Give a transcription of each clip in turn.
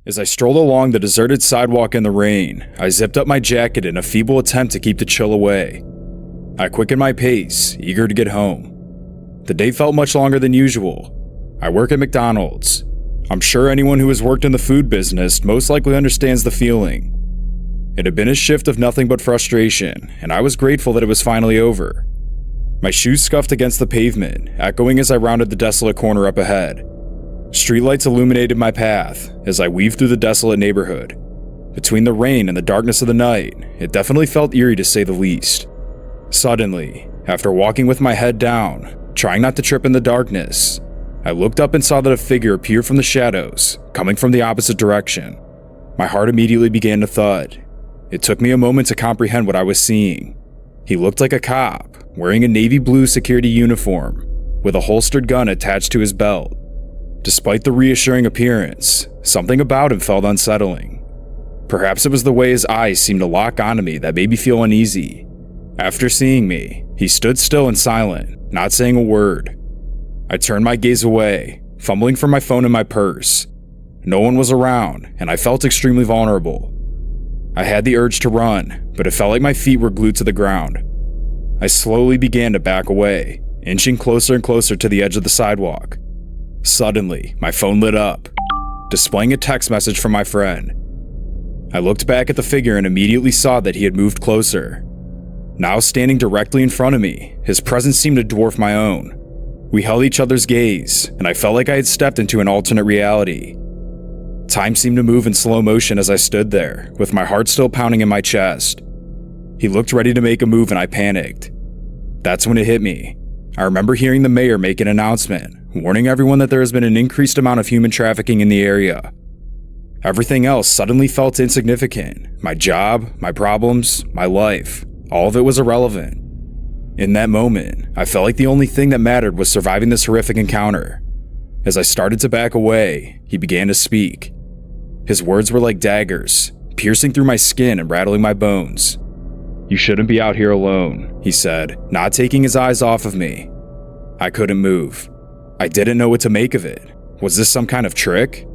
As I strolled along the deserted sidewalk in the rain, I zipped up my jacket in a feeble attempt to keep the chill away. I quickened my pace, eager to get home. The day felt much longer than usual. I work at McDonald's. I'm sure anyone who has worked in the food business most likely understands the feeling. It had been a shift of nothing but frustration, and I was grateful that it was finally over. My shoes scuffed against the pavement, echoing as I rounded the desolate corner up ahead. Streetlights illuminated my path as I weaved through the desolate neighborhood. Between the rain and the darkness of the night, it definitely felt eerie to say the least. Suddenly, after walking with my head down, trying not to trip in the darkness, I looked up and saw that a figure appeared from the shadows, coming from the opposite direction. My heart immediately began to thud. It took me a moment to comprehend what I was seeing. He looked like a cop, wearing a navy blue security uniform, with a holstered gun attached to his belt. Despite the reassuring appearance, something about him felt unsettling. Perhaps it was the way his eyes seemed to lock onto me that made me feel uneasy. After seeing me, he stood still and silent, not saying a word. I turned my gaze away, fumbling for my phone in my purse. No one was around, and I felt extremely vulnerable. I had the urge to run, but it felt like my feet were glued to the ground. I slowly began to back away, inching closer and closer to the edge of the sidewalk. Suddenly, my phone lit up, displaying a text message from my friend. I looked back at the figure and immediately saw that he had moved closer. Now standing directly in front of me, his presence seemed to dwarf my own. We held each other's gaze, and I felt like I had stepped into an alternate reality. Time seemed to move in slow motion as I stood there, with my heart still pounding in my chest. He looked ready to make a move and I panicked. That's when it hit me. I remember hearing the mayor make an announcement, warning everyone that there has been an increased amount of human trafficking in the area. Everything else suddenly felt insignificant. My job, my problems, my life, all of it was irrelevant. In that moment, I felt like the only thing that mattered was surviving this horrific encounter. As I started to back away, he began to speak. His words were like daggers, piercing through my skin and rattling my bones. "You shouldn't be out here alone," he said, not taking his eyes off of me. I couldn't move. I didn't know what to make of it. Was this some kind of trick?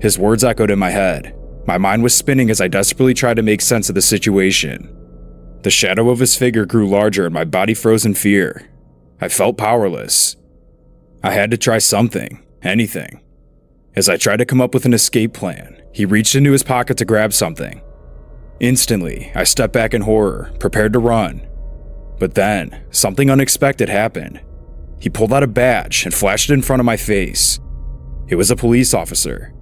His words echoed in my head. My mind was spinning as I desperately tried to make sense of the situation. The shadow of his figure grew larger and my body froze in fear. I felt powerless. I had to try something, anything. As I tried to come up with an escape plan, he reached into his pocket to grab something. Instantly, I stepped back in horror, prepared to run. But then, something unexpected happened. He pulled out a badge and flashed it in front of my face. It was a police officer.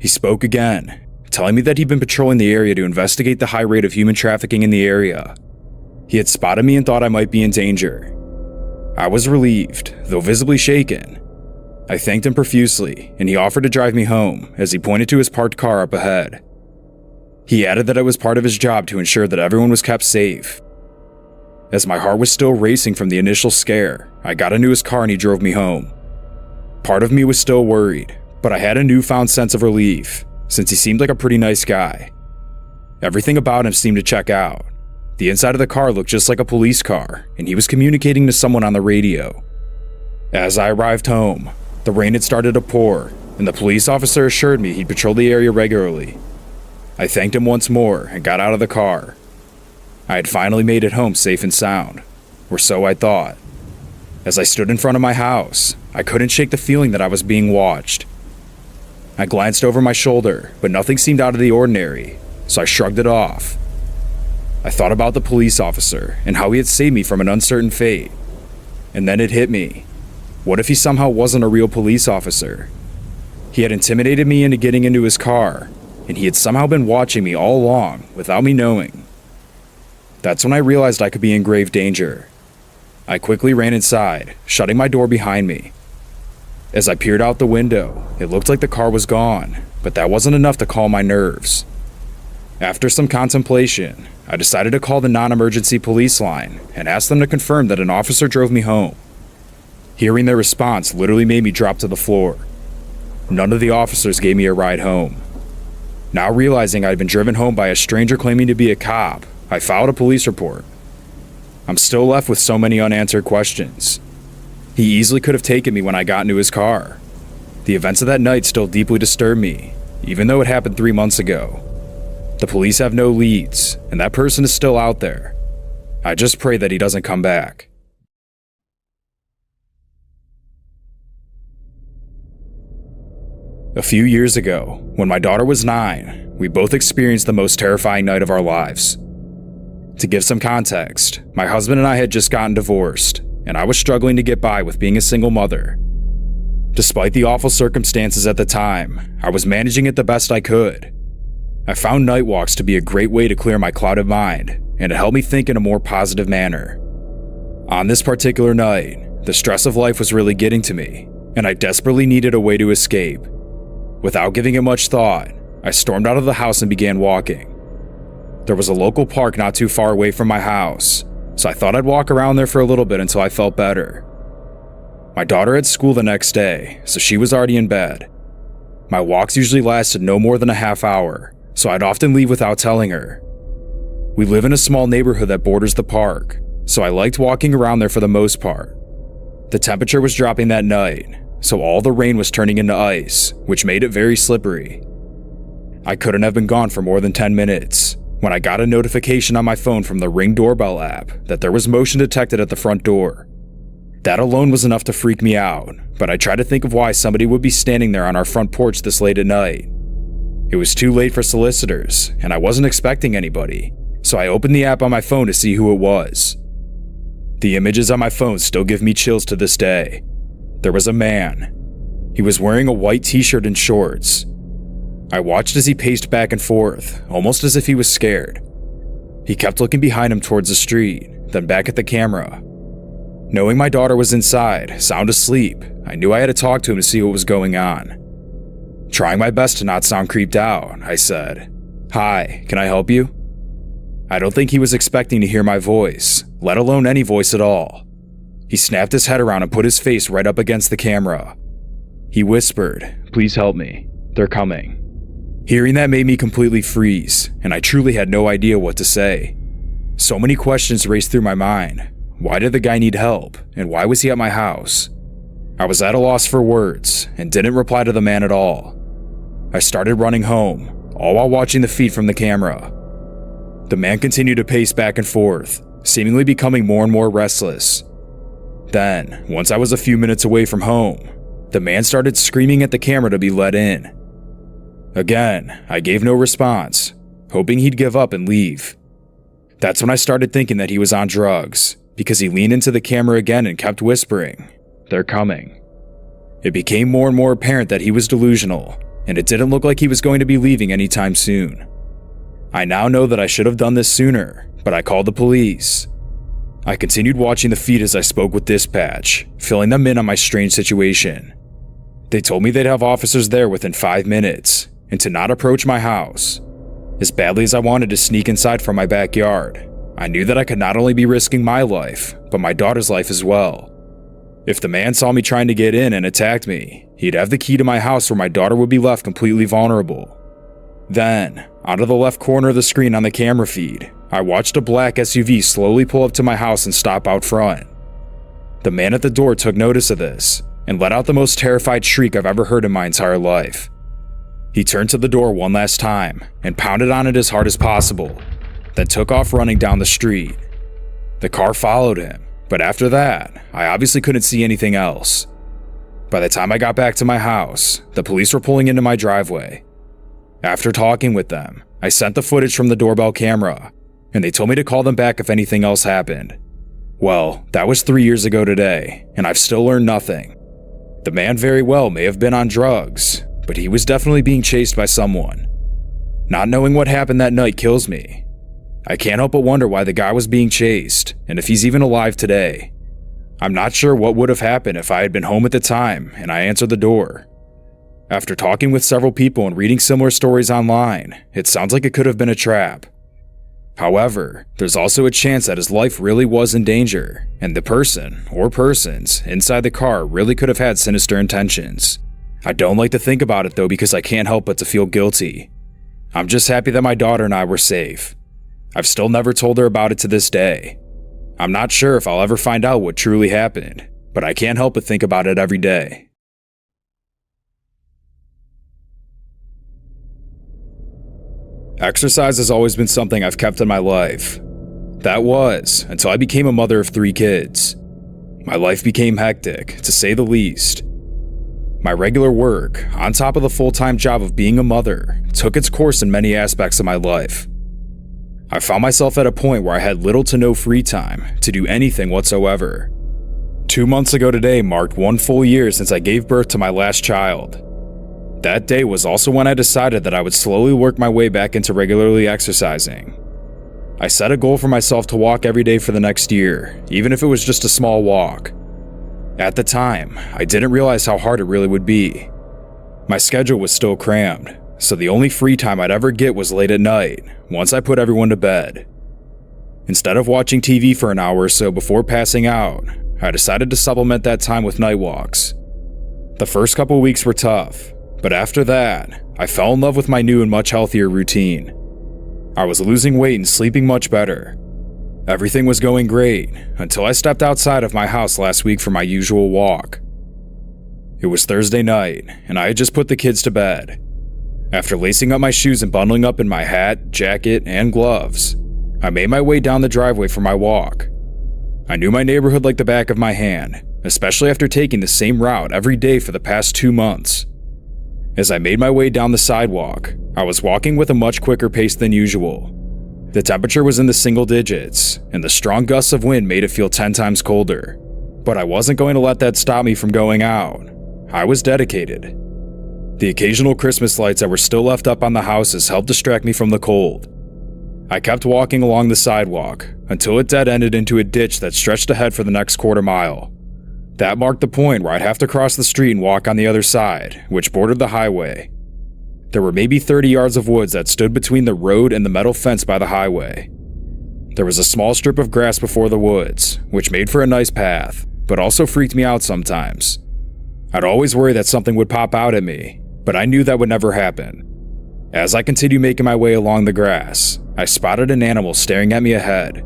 He spoke again, telling me that he'd been patrolling the area to investigate the high rate of human trafficking in the area. He had spotted me and thought I might be in danger. I was relieved, though visibly shaken. I thanked him profusely, and he offered to drive me home as he pointed to his parked car up ahead. He added that it was part of his job to ensure that everyone was kept safe. As my heart was still racing from the initial scare, I got into his car and he drove me home. Part of me was still worried, but I had a newfound sense of relief, since he seemed like a pretty nice guy. Everything about him seemed to check out. The inside of the car looked just like a police car, and he was communicating to someone on the radio. As I arrived home, the rain had started to pour, and the police officer assured me he'd patrol the area regularly. I thanked him once more and got out of the car. I had finally made it home safe and sound, or so I thought. As I stood in front of my house, I couldn't shake the feeling that I was being watched. I glanced over my shoulder, but nothing seemed out of the ordinary, so I shrugged it off. I thought about the police officer and how he had saved me from an uncertain fate. And then it hit me. What if he somehow wasn't a real police officer? He had intimidated me into getting into his car, and he had somehow been watching me all along without me knowing. That's when I realized I could be in grave danger. I quickly ran inside, shutting my door behind me. As I peered out the window, it looked like the car was gone, but that wasn't enough to calm my nerves. After some contemplation, I decided to call the non-emergency police line and ask them to confirm that an officer drove me home. Hearing their response literally made me drop to the floor. None of the officers gave me a ride home. Now realizing I'd been driven home by a stranger claiming to be a cop, I filed a police report. I'm still left with so many unanswered questions. He easily could have taken me when I got into his car. The events of that night still deeply disturb me, even though it happened 3 months ago. The police have no leads, and that person is still out there. I just pray that he doesn't come back. A few years ago, when my daughter was 9, we both experienced the most terrifying night of our lives. To give some context, my husband and I had just gotten divorced, and I was struggling to get by with being a single mother. Despite the awful circumstances at the time, I was managing it the best I could. I found night walks to be a great way to clear my clouded mind, and it helped me think in a more positive manner. On this particular night, the stress of life was really getting to me, and I desperately needed a way to escape. Without giving it much thought, I stormed out of the house and began walking. There was a local park not too far away from my house, so I thought I'd walk around there for a little bit until I felt better. My daughter had school the next day, so she was already in bed. My walks usually lasted no more than a half hour, so I'd often leave without telling her. We live in a small neighborhood that borders the park, so I liked walking around there for the most part. The temperature was dropping that night, so all the rain was turning into ice, which made it very slippery. I couldn't have been gone for more than 10 minutes when I got a notification on my phone from the Ring doorbell app that there was motion detected at the front door. That alone was enough to freak me out, but I tried to think of why somebody would be standing there on our front porch this late at night. It was too late for solicitors, and I wasn't expecting anybody, so I opened the app on my phone to see who it was. The images on my phone still give me chills to this day. There was a man. He was wearing a white t-shirt and shorts. I watched as he paced back and forth, almost as if he was scared. He kept looking behind him towards the street, then back at the camera. Knowing my daughter was inside, sound asleep, I knew I had to talk to him to see what was going on. Trying my best to not sound creeped out, I said, "Hi, can I help you?" I don't think he was expecting to hear my voice, let alone any voice at all. He snapped his head around and put his face right up against the camera. He whispered, "Please help me. They're coming." Hearing that made me completely freeze, and I truly had no idea what to say. So many questions raced through my mind. Why did the guy need help, and why was he at my house? I was at a loss for words, and didn't reply to the man at all. I started running home, all while watching the feed from the camera. The man continued to pace back and forth, seemingly becoming more and more restless. Then, once I was a few minutes away from home, the man started screaming at the camera to be let in. Again, I gave no response, hoping he'd give up and leave. That's when I started thinking that he was on drugs, because he leaned into the camera again and kept whispering, "They're coming." It became more and more apparent that he was delusional, and it didn't look like he was going to be leaving anytime soon. I now know that I should have done this sooner, but I called the police. I continued watching the feed as I spoke with dispatch, filling them in on my strange situation. They told me they'd have officers there within 5 minutes, and to not approach my house. As badly as I wanted to sneak inside from my backyard, I knew that I could not only be risking my life, but my daughter's life as well. If the man saw me trying to get in and attacked me, he'd have the key to my house where my daughter would be left completely vulnerable. Then, onto the left corner of the screen on the camera feed, I watched a black SUV slowly pull up to my house and stop out front. The man at the door took notice of this, and let out the most terrified shriek I've ever heard in my entire life. He turned to the door one last time, and pounded on it as hard as possible, then took off running down the street. The car followed him, but after that, I obviously couldn't see anything else. By the time I got back to my house, the police were pulling into my driveway. After talking with them, I sent the footage from the doorbell camera, and they told me to call them back if anything else happened. Well, that was 3 years ago today, and I've still learned nothing. The man very well may have been on drugs, but he was definitely being chased by someone. Not knowing what happened that night kills me. I can't help but wonder why the guy was being chased, and if he's even alive today. I'm not sure what would have happened if I had been home at the time and I answered the door. After talking with several people and reading similar stories online, it sounds like it could have been a trap. However, there's also a chance that his life really was in danger, and the person, or persons, inside the car really could have had sinister intentions. I don't like to think about it though because I can't help but to feel guilty. I'm just happy that my daughter and I were safe. I've still never told her about it to this day. I'm not sure if I'll ever find out what truly happened, but I can't help but think about it every day. Exercise has always been something I've kept in my life. That was until I became a mother of 3 kids. My life became hectic, to say the least. My regular work, on top of the full-time job of being a mother, took its course in many aspects of my life. I found myself at a point where I had little to no free time to do anything whatsoever. 2 months ago today marked 1 full year since I gave birth to my last child. That day was also when I decided that I would slowly work my way back into regularly exercising. I set a goal for myself to walk every day for the next year, even if it was just a small walk. At the time, I didn't realize how hard it really would be. My schedule was still crammed, so the only free time I'd ever get was late at night, once I put everyone to bed. Instead of watching TV for an hour or so before passing out, I decided to supplement that time with night walks. The first couple weeks were tough, but after that, I fell in love with my new and much healthier routine. I was losing weight and sleeping much better. Everything was going great until I stepped outside of my house last week for my usual walk. It was Thursday night, and I had just put the kids to bed. After lacing up my shoes and bundling up in my hat, jacket, and gloves, I made my way down the driveway for my walk. I knew my neighborhood like the back of my hand, especially after taking the same route every day for the past 2 months. As I made my way down the sidewalk, I was walking with a much quicker pace than usual. The temperature was in the single digits, and the strong gusts of wind made it feel 10 times colder. But I wasn't going to let that stop me from going out. I was dedicated. The occasional Christmas lights that were still left up on the houses helped distract me from the cold. I kept walking along the sidewalk until it dead-ended into a ditch that stretched ahead for the next quarter mile. That marked the point where I'd have to cross the street and walk on the other side, which bordered the highway. There were maybe 30 yards of woods that stood between the road and the metal fence by the highway. There was a small strip of grass before the woods, which made for a nice path, but also freaked me out sometimes. I'd always worry that something would pop out at me, but I knew that would never happen. As I continued making my way along the grass, I spotted an animal staring at me ahead.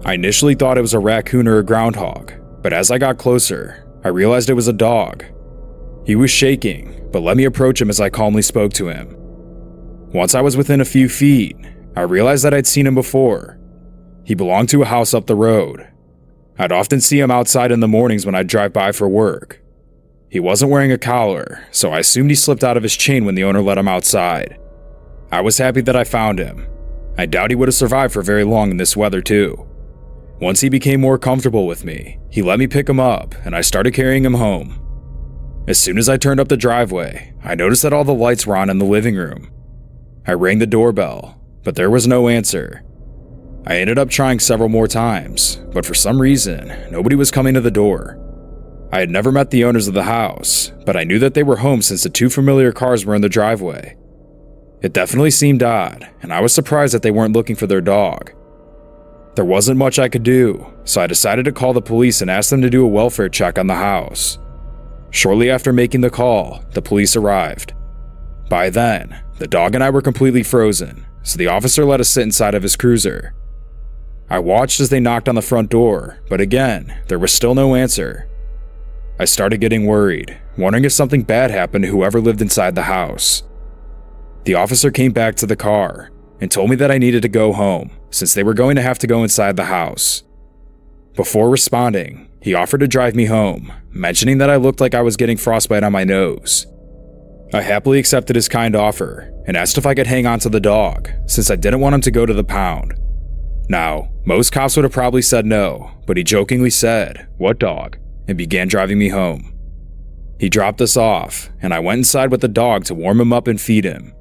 I initially thought it was a raccoon or a groundhog, but as I got closer, I realized it was a dog. He was shaking, but let me approach him as I calmly spoke to him. Once I was within a few feet, I realized that I'd seen him before. He belonged to a house up the road. I'd often see him outside in the mornings when I'd drive by for work. He wasn't wearing a collar, so I assumed he slipped out of his chain when the owner let him outside. I was happy that I found him. I doubt he would have survived for very long in this weather too. Once he became more comfortable with me, he let me pick him up, and I started carrying him home. As soon as I turned up the driveway, I noticed that all the lights were on in the living room. I rang the doorbell, but there was no answer. I ended up trying several more times, but for some reason, nobody was coming to the door. I had never met the owners of the house, but I knew that they were home since the 2 familiar cars were in the driveway. It definitely seemed odd, and I was surprised that they weren't looking for their dog. There wasn't much I could do, so I decided to call the police and ask them to do a welfare check on the house. Shortly after making the call, the police arrived. By then, the dog and I were completely frozen, so the officer let us sit inside of his cruiser. I watched as they knocked on the front door, but again, there was still no answer. I started getting worried, wondering if something bad happened to whoever lived inside the house. The officer came back to the car and told me that I needed to go home, since they were going to have to go inside the house. Before responding, he offered to drive me home, mentioning that I looked like I was getting frostbite on my nose. I happily accepted his kind offer and asked if I could hang on to the dog, since I didn't want him to go to the pound. Now, most cops would have probably said no, but he jokingly said, "What dog?" and began driving me home. He dropped us off, and I went inside with the dog to warm him up and feed him.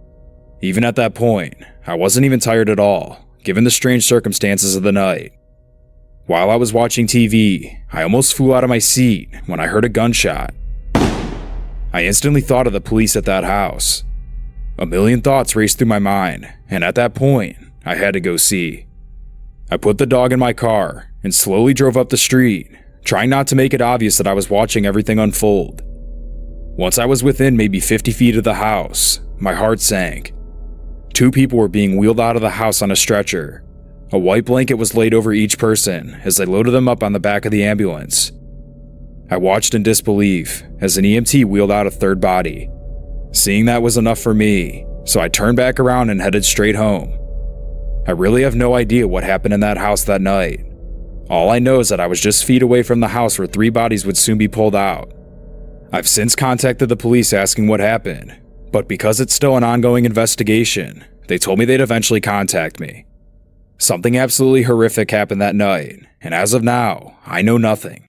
Even at that point, I wasn't even tired at all, given the strange circumstances of the night. While I was watching TV, I almost flew out of my seat when I heard a gunshot. I instantly thought of the police at that house. A million thoughts raced through my mind, and at that point, I had to go see. I put the dog in my car and slowly drove up the street, trying not to make it obvious that I was watching everything unfold. Once I was within maybe 50 feet of the house, my heart sank. 2 people were being wheeled out of the house on a stretcher. A white blanket was laid over each person as they loaded them up on the back of the ambulance. I watched in disbelief as an EMT wheeled out a third body. Seeing that was enough for me, so I turned back around and headed straight home. I really have no idea what happened in that house that night. All I know is that I was just feet away from the house where 3 bodies would soon be pulled out. I've since contacted the police asking what happened, but because it's still an ongoing investigation, they told me they'd eventually contact me. Something absolutely horrific happened that night, and as of now, I know nothing.